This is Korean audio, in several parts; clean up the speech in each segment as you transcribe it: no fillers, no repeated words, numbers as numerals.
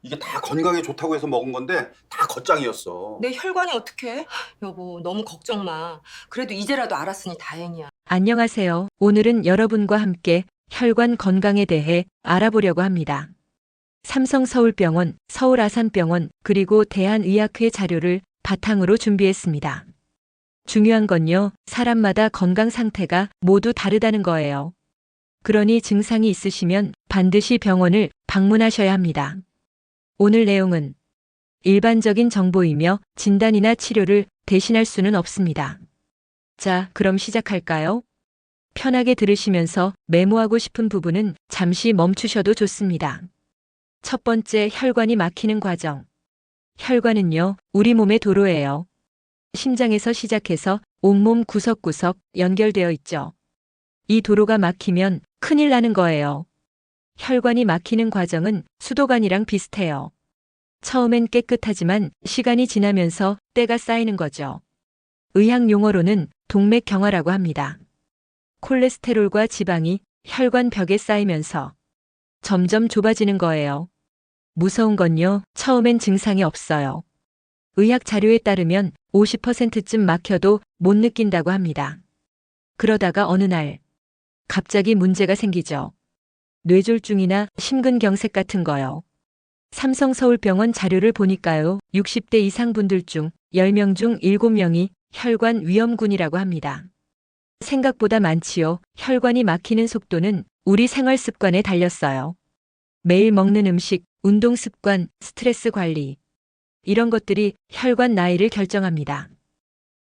이게 다 건강에 좋다고 해서 먹은 건데 다 겉장이었어. 내 혈관이 어떡해? 여보, 너무 걱정 마. 그래도 이제라도 알았으니 다행이야. 안녕하세요. 오늘은 여러분과 함께 혈관 건강에 대해 알아보려고 합니다. 삼성서울병원, 서울아산병원, 그리고 대한의학회 자료를 바탕으로 준비했습니다. 중요한 건요, 사람마다 건강 상태가 모두 다르다는 거예요. 그러니 증상이 있으시면 반드시 병원을 방문하셔야 합니다. 오늘 내용은 일반적인 정보이며 진단이나 치료를 대신할 수는 없습니다. 자, 그럼 시작할까요? 편하게 들으시면서 메모하고 싶은 부분은 잠시 멈추셔도 좋습니다. 첫 번째, 혈관이 막히는 과정. 혈관은요, 우리 몸의 도로예요. 심장에서 시작해서 온몸 구석구석 연결되어 있죠. 이 도로가 막히면 큰일 나는 거예요. 혈관이 막히는 과정은 수도관이랑 비슷해요. 처음엔 깨끗하지만 시간이 지나면서 때가 쌓이는 거죠. 의학 용어로는 동맥경화라고 합니다. 콜레스테롤과 지방이 혈관 벽에 쌓이면서 점점 좁아지는 거예요. 무서운 건요, 처음엔 증상이 없어요. 의학 자료에 따르면 50%쯤 막혀도 못 느낀다고 합니다. 그러다가 어느 날 갑자기 문제가 생기죠. 뇌졸중이나 심근경색 같은 거요. 삼성서울병원 자료를 보니까요, 60대 이상 분들 중 10명 중 7명이 혈관 위험군이라고 합니다. 생각보다 많지요. 혈관이 막히는 속도는 우리 생활 습관에 달렸어요. 매일 먹는 음식, 운동 습관, 스트레스 관리. 이런 것들이 혈관 나이를 결정합니다.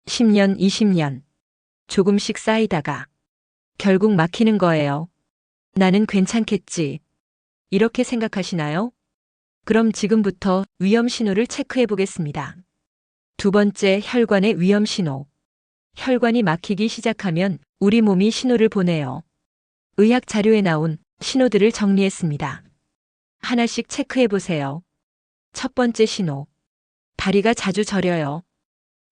10년, 20년. 조금씩 쌓이다가 결국 막히는 거예요. 나는 괜찮겠지. 이렇게 생각하시나요? 그럼 지금부터 위험 신호를 체크해 보겠습니다. 두 번째, 혈관의 위험 신호. 혈관이 막히기 시작하면 우리 몸이 신호를 보내요. 의학 자료에 나온 신호들을 정리했습니다. 하나씩 체크해 보세요. 첫 번째 신호. 다리가 자주 저려요.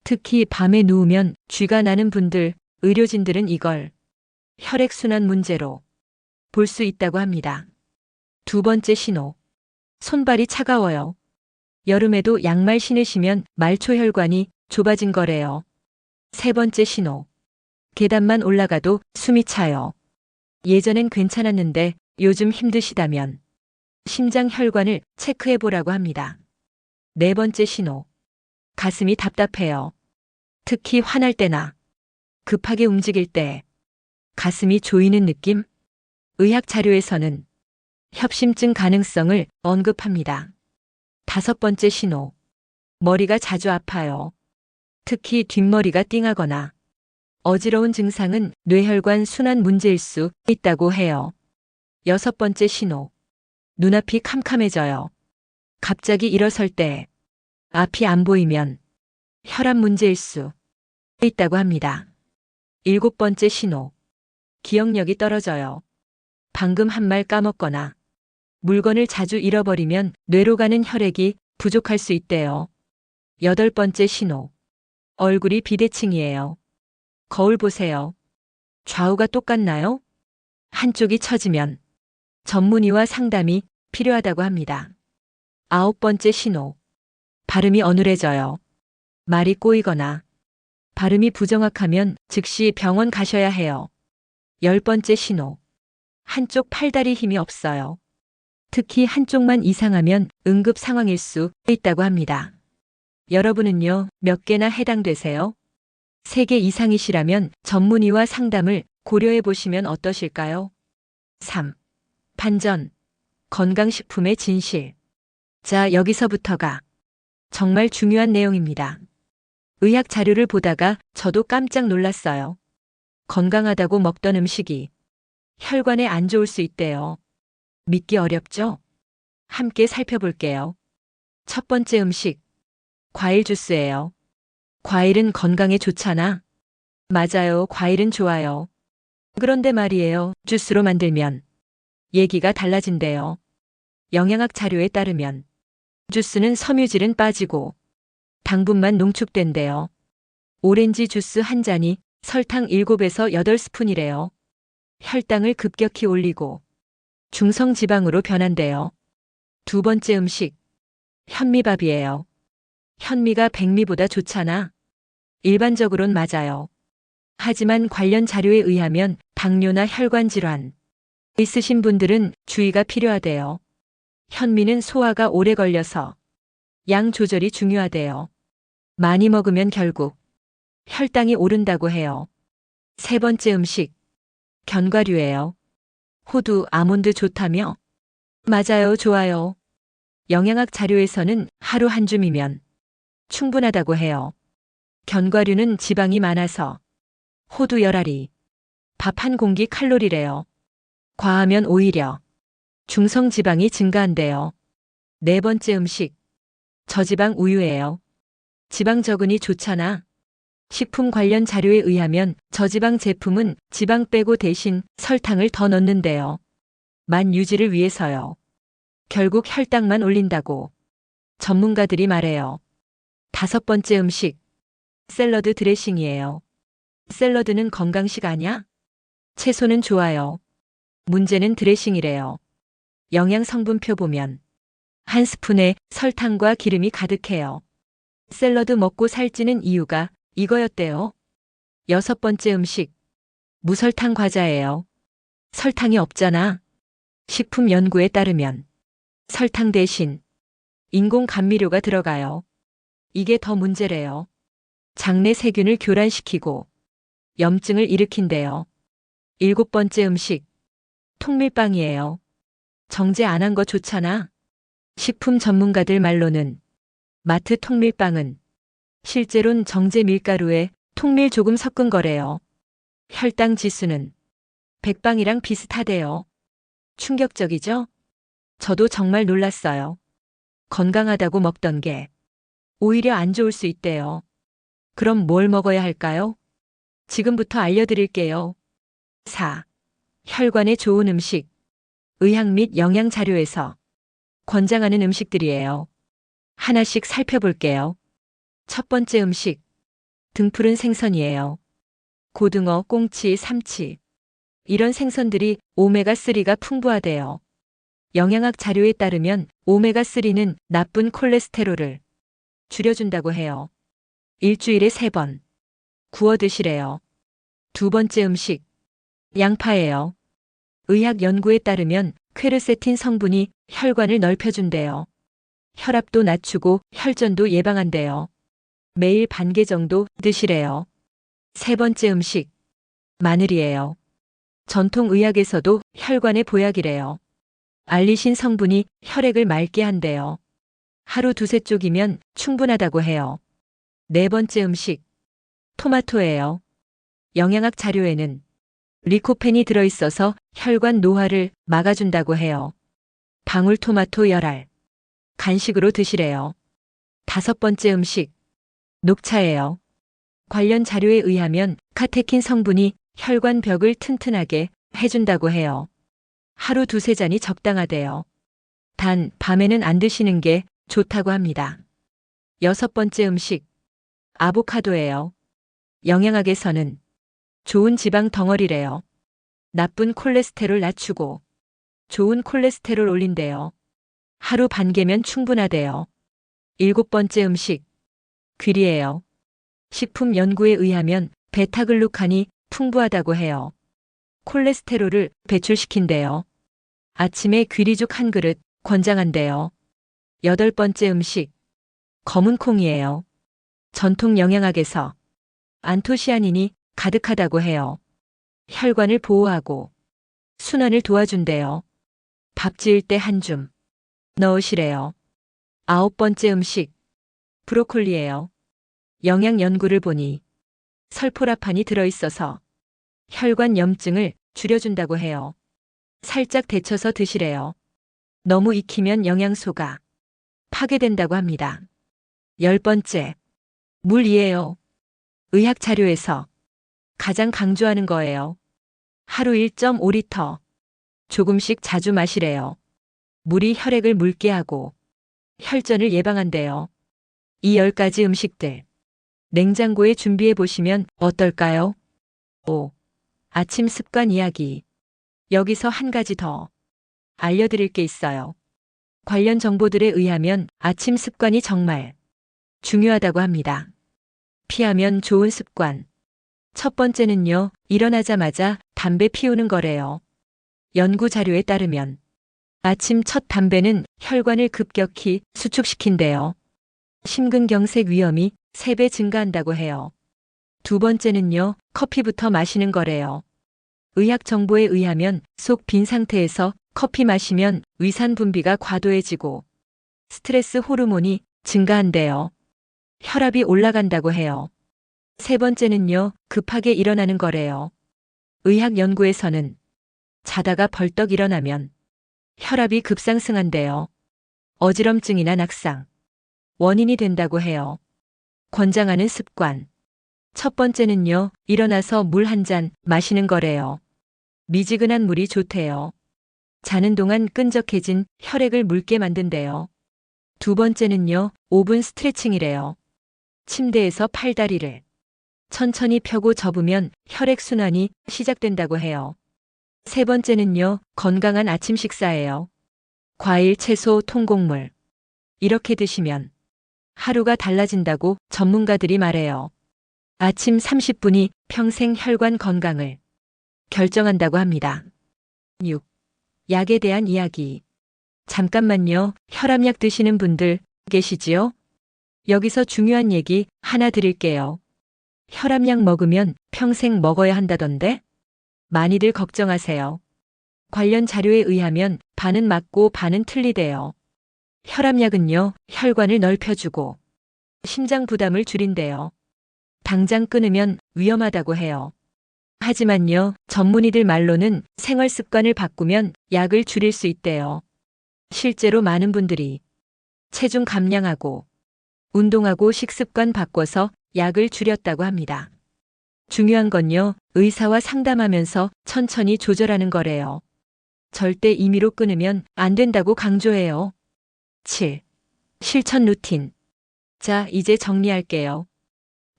특히 밤에 누우면 쥐가 나는 분들, 의료진들은 이걸 혈액순환 문제로 볼 수 있다고 합니다. 두 번째 신호. 손발이 차가워요. 여름에도 양말 신으시면 말초혈관이 좁아진 거래요. 세 번째 신호. 계단만 올라가도 숨이 차요. 예전엔 괜찮았는데 요즘 힘드시다면 심장 혈관을 체크해 보라고 합니다. 네 번째 신호. 가슴이 답답해요. 특히 화날 때나 급하게 움직일 때 가슴이 조이는 느낌? 의학 자료에서는 협심증 가능성을 언급합니다. 다섯 번째 신호. 머리가 자주 아파요. 특히 뒷머리가 띵하거나 어지러운 증상은 뇌혈관 순환 문제일 수 있다고 해요. 여섯 번째 신호. 눈앞이 캄캄해져요. 갑자기 일어설 때 앞이 안 보이면 혈압 문제일 수 있다고 합니다. 일곱 번째 신호. 기억력이 떨어져요. 방금 한 말 까먹거나 물건을 자주 잃어버리면 뇌로 가는 혈액이 부족할 수 있대요. 여덟 번째 신호. 얼굴이 비대칭이에요. 거울 보세요. 좌우가 똑같나요? 한쪽이 처지면 전문의와 상담이 필요하다고 합니다. 아홉 번째 신호. 발음이 어눌해져요. 말이 꼬이거나 발음이 부정확하면 즉시 병원 가셔야 해요. 열 번째 신호. 한쪽 팔다리 힘이 없어요. 특히 한쪽만 이상하면 응급 상황일 수 있다고 합니다. 여러분은요, 몇 개나 해당되세요? 3개 이상이시라면 전문의와 상담을 고려해 보시면 어떠실까요? 3. 반전. 건강식품의 진실. 자, 여기서부터가 정말 중요한 내용입니다. 의학 자료를 보다가 저도 깜짝 놀랐어요. 건강하다고 먹던 음식이 혈관에 안 좋을 수 있대요. 믿기 어렵죠? 함께 살펴볼게요. 첫 번째 음식. 과일 주스예요. 과일은 건강에 좋잖아. 맞아요. 과일은 좋아요. 그런데 말이에요. 주스로 만들면 얘기가 달라진대요. 영양학 자료에 따르면 주스는 섬유질은 빠지고 당분만 농축된대요. 오렌지 주스 한 잔이 설탕 7에서 8스푼이래요. 혈당을 급격히 올리고 중성지방으로 변한대요. 두 번째 음식. 현미밥이에요. 현미가 백미보다 좋잖아. 일반적으론 맞아요. 하지만 관련 자료에 의하면 당뇨나 혈관 질환 있으신 분들은 주의가 필요하대요. 현미는 소화가 오래 걸려서 양 조절이 중요하대요. 많이 먹으면 결국 혈당이 오른다고 해요. 세 번째 음식, 견과류예요. 호두, 아몬드 좋다며? 맞아요, 좋아요. 영양학 자료에서는 하루 한 줌이면 충분하다고 해요. 견과류는 지방이 많아서 호두 10알이, 밥 한 공기 칼로리래요. 과하면 오히려 중성 지방이 증가한대요. 네 번째 음식, 저지방 우유예요. 지방 적으니 좋잖아. 식품 관련 자료에 의하면 저지방 제품은 지방 빼고 대신 설탕을 더 넣는데요. 만 유지를 위해서요. 결국 혈당만 올린다고 전문가들이 말해요. 다섯 번째 음식, 샐러드 드레싱이에요. 샐러드는 건강식 아냐? 채소는 좋아요. 문제는 드레싱이래요. 영양 성분표 보면 한 스푼에 설탕과 기름이 가득해요. 샐러드 먹고 살찌는 이유가 이거였대요. 여섯 번째 음식, 무설탕 과자예요. 설탕이 없잖아. 식품 연구에 따르면 설탕 대신 인공 감미료가 들어가요. 이게 더 문제래요. 장내 세균을 교란시키고 염증을 일으킨대요. 일곱 번째 음식, 통밀빵이에요. 정제 안 한 거 좋잖아. 식품 전문가들 말로는 마트 통밀빵은 실제론 정제 밀가루에 통밀 조금 섞은 거래요. 혈당 지수는 백빵이랑 비슷하대요. 충격적이죠? 저도 정말 놀랐어요. 건강하다고 먹던 게 오히려 안 좋을 수 있대요. 그럼 뭘 먹어야 할까요? 지금부터 알려드릴게요. 4. 혈관에 좋은 음식. 의학 및 영양 자료에서 권장하는 음식들이에요. 하나씩 살펴볼게요. 첫 번째 음식, 등푸른 생선이에요. 고등어, 꽁치, 삼치. 이런 생선들이 오메가3가 풍부하대요. 영양학 자료에 따르면 오메가3는 나쁜 콜레스테롤을 줄여준다고 해요. 일주일에 3번 구워 드시래요. 두 번째 음식, 양파예요. 의학 연구에 따르면 퀘르세틴 성분이 혈관을 넓혀준대요. 혈압도 낮추고 혈전도 예방한대요. 매일 반 개 정도 드시래요. 세 번째 음식, 마늘이에요. 전통 의학에서도 혈관의 보약이래요. 알리신 성분이 혈액을 맑게 한대요. 하루 두세 쪽이면 충분하다고 해요. 네 번째 음식, 토마토예요. 영양학 자료에는 리코펜이 들어있어서 혈관 노화를 막아준다고 해요. 방울토마토 10알. 간식으로 드시래요. 다섯 번째 음식, 녹차예요. 관련 자료에 의하면 카테킨 성분이 혈관 벽을 튼튼하게 해준다고 해요. 하루 두세 잔이 적당하대요. 단, 밤에는 안 드시는 게 좋다고 합니다. 여섯 번째 음식, 아보카도예요. 영양학에서는 좋은 지방 덩어리래요. 나쁜 콜레스테롤 낮추고 좋은 콜레스테롤 올린대요. 하루 반 개면 충분하대요. 일곱 번째 음식, 귀리예요. 식품 연구에 의하면 베타글루칸이 풍부하다고 해요. 콜레스테롤을 배출시킨대요. 아침에 귀리죽 한 그릇 권장한대요. 여덟 번째 음식, 검은 콩이에요. 전통 영양학에서 안토시아닌이 가득하다고 해요. 혈관을 보호하고 순환을 도와준대요. 밥 지을 때 한 줌 넣으시래요. 아홉 번째 음식, 브로콜리예요. 영양 연구를 보니 설포라판이 들어있어서 혈관 염증을 줄여준다고 해요. 살짝 데쳐서 드시래요. 너무 익히면 영양소가 파괴된다고 합니다. 열 번째, 물이에요. 의학 자료에서 가장 강조하는 거예요. 하루 1.5리터. 조금씩 자주 마시래요. 물이 혈액을 묽게 하고 혈전을 예방한대요. 이 10가지 음식들 냉장고에 준비해 보시면 어떨까요? 5. 아침 습관 이야기. 여기서 한 가지 더 알려드릴 게 있어요. 관련 정보들에 의하면 아침 습관이 정말 중요하다고 합니다. 피하면 좋은 습관. 첫 번째는요, 일어나자마자 담배 피우는 거래요. 연구 자료에 따르면 아침 첫 담배는 혈관을 급격히 수축시킨대요. 심근경색 위험이 3배 증가한다고 해요. 두 번째는요, 커피부터 마시는 거래요. 의학 정보에 의하면 속 빈 상태에서 커피 마시면 위산 분비가 과도해지고 스트레스 호르몬이 증가한대요. 혈압이 올라간다고 해요. 세 번째는요, 급하게 일어나는 거래요. 의학 연구에서는 자다가 벌떡 일어나면 혈압이 급상승한대요. 어지럼증이나 낙상, 원인이 된다고 해요. 권장하는 습관. 첫 번째는요, 일어나서 물 한 잔 마시는 거래요. 미지근한 물이 좋대요. 자는 동안 끈적해진 혈액을 묽게 만든대요. 두 번째는요, 5분 스트레칭이래요. 침대에서 팔다리를 천천히 펴고 접으면 혈액순환이 시작된다고 해요. 세 번째는요, 건강한 아침 식사예요. 과일, 채소, 통곡물. 이렇게 드시면 하루가 달라진다고 전문가들이 말해요. 아침 30분이 평생 혈관 건강을 결정한다고 합니다. 6. 약에 대한 이야기. 잠깐만요. 혈압약 드시는 분들 계시지요? 여기서 중요한 얘기 하나 드릴게요. 혈압약 먹으면 평생 먹어야 한다던데? 많이들 걱정하세요. 관련 자료에 의하면 반은 맞고 반은 틀리대요. 혈압약은요, 혈관을 넓혀주고 심장 부담을 줄인대요. 당장 끊으면 위험하다고 해요. 하지만요, 전문의들 말로는 생활 습관을 바꾸면 약을 줄일 수 있대요. 실제로 많은 분들이 체중 감량하고 운동하고 식습관 바꿔서 약을 줄였다고 합니다. 중요한 건요, 의사와 상담하면서 천천히 조절하는 거래요. 절대 임의로 끊으면 안 된다고 강조해요. 7. 실천 루틴. 자, 이제 정리할게요.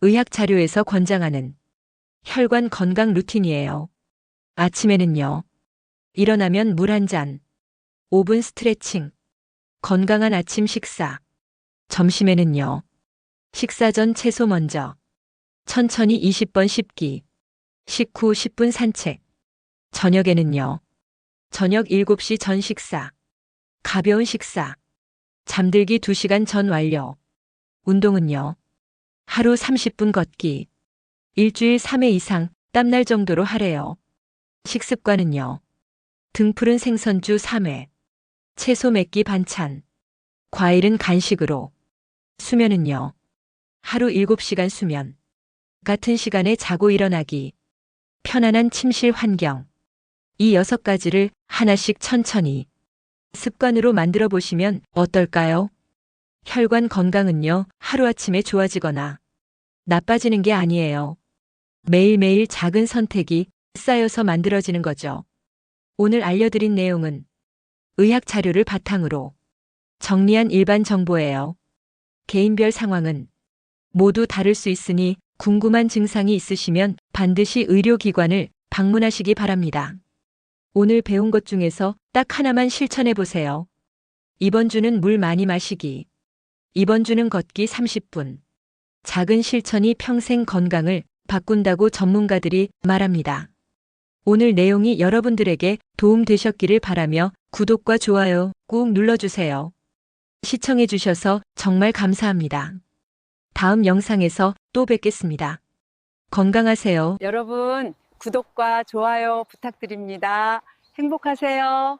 의학 자료에서 권장하는 혈관 건강 루틴이에요. 아침에는요, 일어나면 물 한 잔, 5분 스트레칭, 건강한 아침 식사. 점심에는요, 식사 전 채소 먼저, 천천히 20번 씹기, 식후 10분 산책. 저녁에는요, 저녁 7시 전 식사, 가벼운 식사, 잠들기 2시간 전 완료. 운동은요, 하루 30분 걷기, 일주일 3회 이상 땀날 정도로 하래요. 식습관은요, 등푸른 생선주 3회, 채소 몇 끼 반찬, 과일은 간식으로. 수면은요, 하루 7시간 수면, 같은 시간에 자고 일어나기, 편안한 침실 환경. 이 6가지를 하나씩 천천히 습관으로 만들어 보시면 어떨까요? 혈관 건강은요, 하루아침에 좋아지거나 나빠지는 게 아니에요. 매일매일 작은 선택이 쌓여서 만들어지는 거죠. 오늘 알려드린 내용은 의학 자료를 바탕으로 정리한 일반 정보예요. 개인별 상황은 모두 다를 수 있으니 궁금한 증상이 있으시면 반드시 의료기관을 방문하시기 바랍니다. 오늘 배운 것 중에서 딱 하나만 실천해 보세요. 이번 주는 물 많이 마시기. 이번 주는 걷기 30분. 작은 실천이 평생 건강을 바꾼다고 전문가들이 말합니다. 오늘 내용이 여러분들에게 도움 되셨기를 바라며 구독과 좋아요 꾹 눌러주세요. 시청해 주셔서 정말 감사합니다. 다음 영상에서 또 뵙겠습니다. 건강하세요. 여러분 구독과 좋아요 부탁드립니다. 행복하세요.